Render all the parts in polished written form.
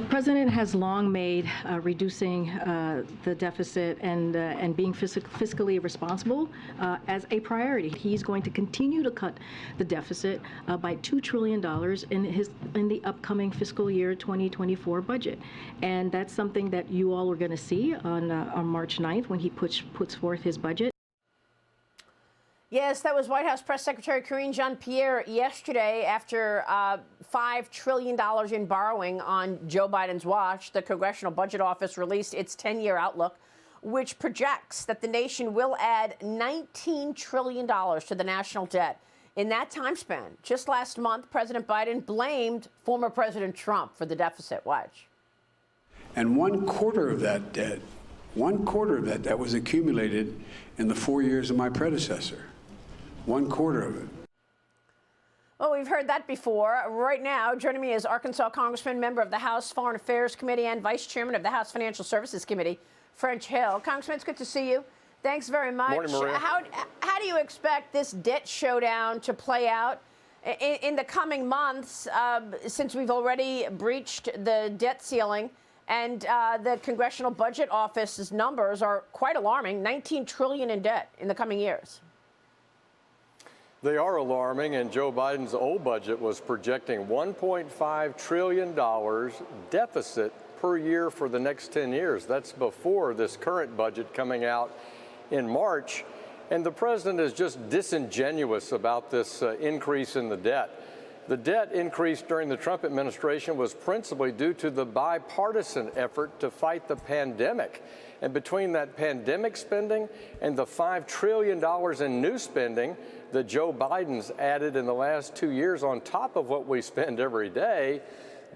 The president has long made reducing the deficit and being fiscally responsible as a priority. He's going to continue to cut the deficit by $2 trillion in the upcoming fiscal year 2024 budget. And that's something that you all are going to see on March 9th when he puts forth his budget. Yes, that was White House Press Secretary Karine Jean-Pierre yesterday after $5 trillion in borrowing on Joe Biden's watch. The Congressional Budget Office released its 10-year outlook, which projects that the nation will add $19 trillion to the national debt in that time span. Just last month, President Biden blamed former President Trump for the deficit. Watch. And one quarter of that debt was accumulated in the 4 years of my predecessor. 1/4 of it. Well, we've heard that before. Right now, joining me is Arkansas Congressman, member of the House Foreign Affairs Committee and Vice Chairman of the House Financial Services Committee, French Hill. Congressman, it's good to see you. Thanks very much. Morning, Maria. How do you expect this debt showdown to play out in the coming months, since we've already breached the debt ceiling and the Congressional Budget Office's numbers are quite alarming, $19 trillion in debt in the coming years? They are alarming, and Joe Biden's old budget was projecting $1.5 trillion deficit per year for the next 10 years. That's before this current budget coming out in March. And the president is just disingenuous about this increase in the debt. The debt increase during the Trump administration was principally due to the bipartisan effort to fight the pandemic. And between that pandemic spending and the $5 trillion in new spending that Joe Biden's added in the last 2 years on top of what we spend every day,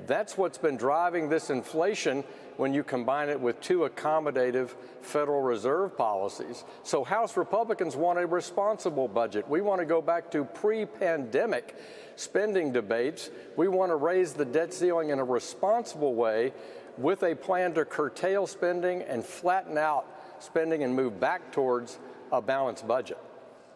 that's what's been driving this inflation when you combine it with two accommodative Federal Reserve policies. So House Republicans want a responsible budget. We want to go back to pre-pandemic spending debates. We want to raise the debt ceiling in a responsible way with a plan to curtail spending and flatten out spending and move back towards a balanced budget.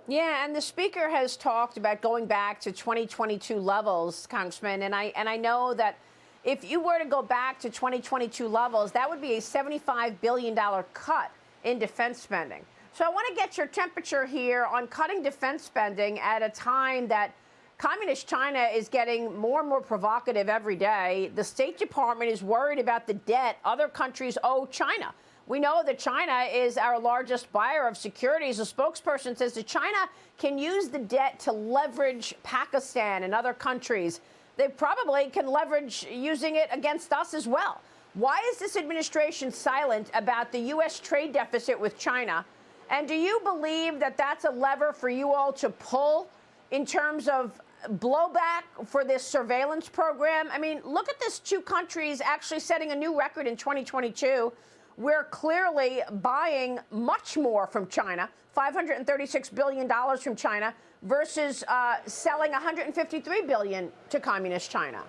Yeah, and the speaker has talked about going back to 2022 levels, Congressman, and I know that if you were to go back to 2022 levels, that would be a $75 billion cut in defense spending. So I want to get your temperature here on cutting defense spending at a time that Communist China is getting more and more provocative every day. The State Department is worried about the debt other countries owe China. We know that China is our largest buyer of securities. A spokesperson says that China can use the debt to leverage Pakistan and other countries. They probably can leverage using it against us as well. Why is this administration silent about the U.S. trade deficit with China? And do you believe that that's a lever for you all to pull in terms of blowback for this surveillance program? I mean, look at this, two countries actually setting a new record in 2022. We're clearly buying much more from China, $536 billion from China, versus selling $153 billion to Communist China.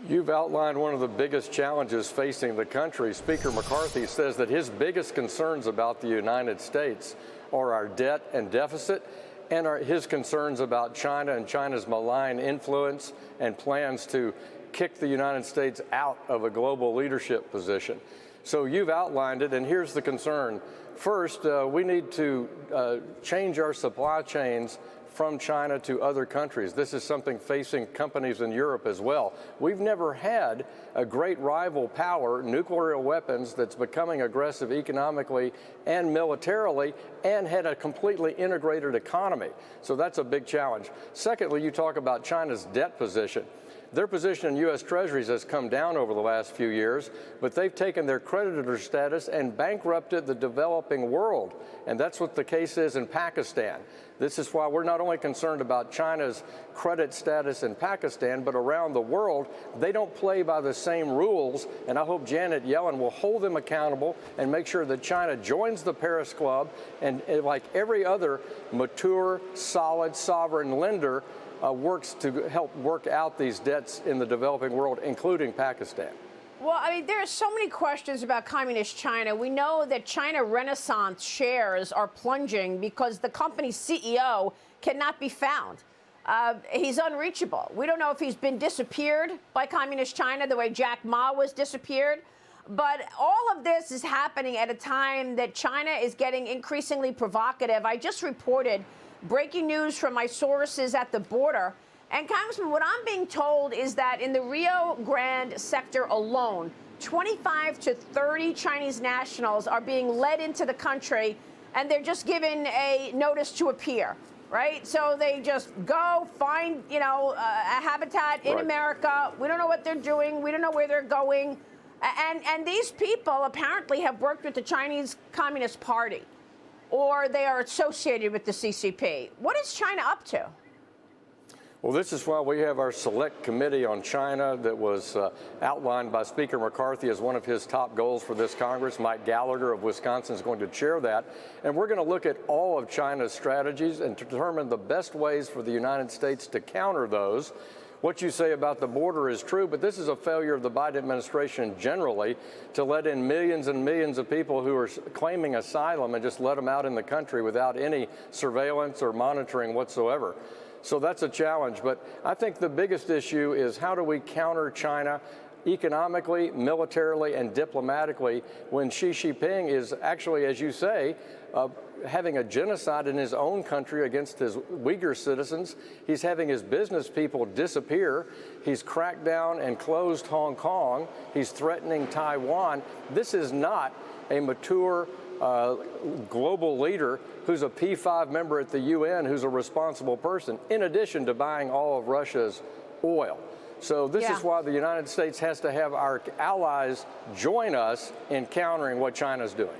You've outlined one of the biggest challenges facing the country. Speaker McCarthy says that his biggest concerns about the United States are our debt and deficit, and his concerns about China and China's malign influence and plans to kick the United States out of a global leadership position. So you've outlined it, and here's the concern. First, we need to change our supply chains from China to other countries. This is something facing companies in Europe as well. We've never had a great rival power, nuclear weapons, that's becoming aggressive economically and militarily and had a completely integrated economy. So that's a big challenge. Secondly, you talk about China's debt position. Their position in U.S. Treasuries has come down over the last few years, but they've taken their creditor status and bankrupted the developing world. And that's what the case is in Pakistan. This is why we're not only concerned about China's credit status in Pakistan, but around the world. They don't play by the same rules, and I hope Janet Yellen will hold them accountable and make sure that China joins the Paris Club and like every other mature, solid, sovereign lender, works to help work out these debts in the developing world, including Pakistan. Well, I mean, there are so many questions about Communist China. We know that China Renaissance shares are plunging because the company's CEO cannot be found. he's unreachable. We don't know if he's been disappeared by Communist China the way Jack Ma was disappeared. But all of this is happening at a time that China is getting increasingly provocative. I just reported breaking news from my sources at the border. And Congressman, what I'm being told is that in the Rio Grande sector alone, 25 to 30 Chinese nationals are being led into the country, and they're just given a notice to appear, right? So they just go find, a habitat in America. We don't know what they're doing. We don't know where they're going. And these people apparently have worked with the Chinese Communist Party, or they are associated with the CCP. What is China up to? Well, this is why we have our select committee on China that was outlined by Speaker McCarthy as one of his top goals for this Congress. Mike Gallagher of Wisconsin is going to chair that. And we're going to look at all of China's strategies and determine the best ways for the United States to counter those. What you say about the border is true, but this is a failure of the Biden administration generally to let in millions and millions of people who are claiming asylum and just let them out in the country without any surveillance or monitoring whatsoever. So that's a challenge. But I think the biggest issue is how do we counter China economically, militarily, and diplomatically when Xi Jinping is actually, as you say, having a genocide in his own country against his Uyghur citizens. He's having his business people disappear. He's cracked down and closed Hong Kong. He's threatening Taiwan. This is not a mature global leader who's a P5 member at the UN, who's a responsible person, in addition to buying all of Russia's oil. So this is why the United States has to have our allies join us in countering what China's doing.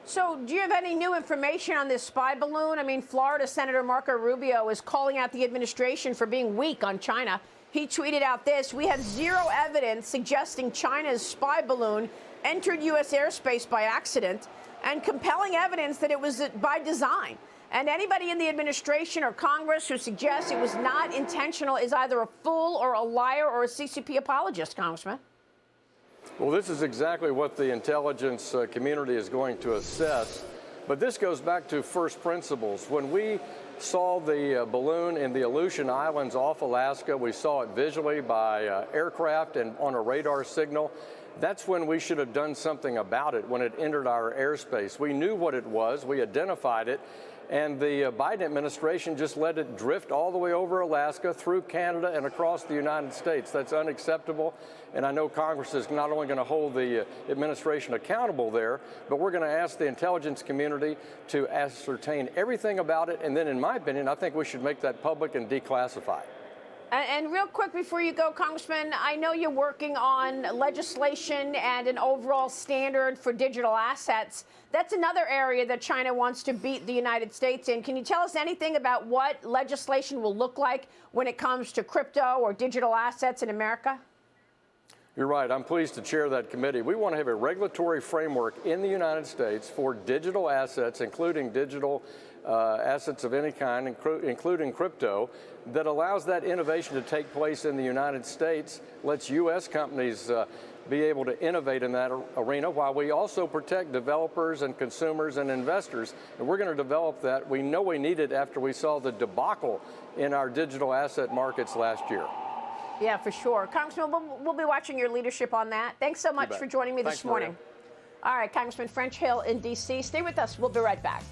So do you have any new information on this spy balloon? I mean, Florida Senator Marco Rubio is calling out the administration for being weak on China. He tweeted out this: "We have zero evidence suggesting China's spy balloon entered U.S. airspace by accident, and compelling evidence that it was by design. And anybody in the administration or Congress who suggests it was not intentional is either a fool or a liar or a CCP apologist," Congressman. Well, this is exactly what the intelligence community is going to assess. But this goes back to first principles. When we saw the balloon in the Aleutian Islands off Alaska, we saw it visually by aircraft and on a radar signal. That's when we should have done something about it when it entered our airspace. We knew what it was, we identified it, and the Biden administration just let it drift all the way over Alaska, through Canada, and across the United States. That's unacceptable, and I know Congress is not only going to hold the administration accountable there, but we're going to ask the intelligence community to ascertain everything about it, and then, in my opinion, I think we should make that public and declassify it. And real quick before you go, Congressman, I know you're working on legislation and an overall standard for digital assets. That's another area that China wants to beat the United States in. Can you tell us anything about what legislation will look like when it comes to crypto or digital assets in America? You're right. I'm pleased to chair that committee. We want to have a regulatory framework in the United States for digital assets, including digital assets of any kind, including crypto, that allows that innovation to take place in the United States, lets U.S. companies be able to innovate in that arena, while we also protect developers and consumers and investors. And we're going to develop that. We know we need it after we saw the debacle in our digital asset markets last year. Yeah, for sure. Congressman, we'll be watching your leadership on that. Thanks so much for joining me this morning. Maria. All right, Congressman French Hill in D.C. Stay with us. We'll be right back.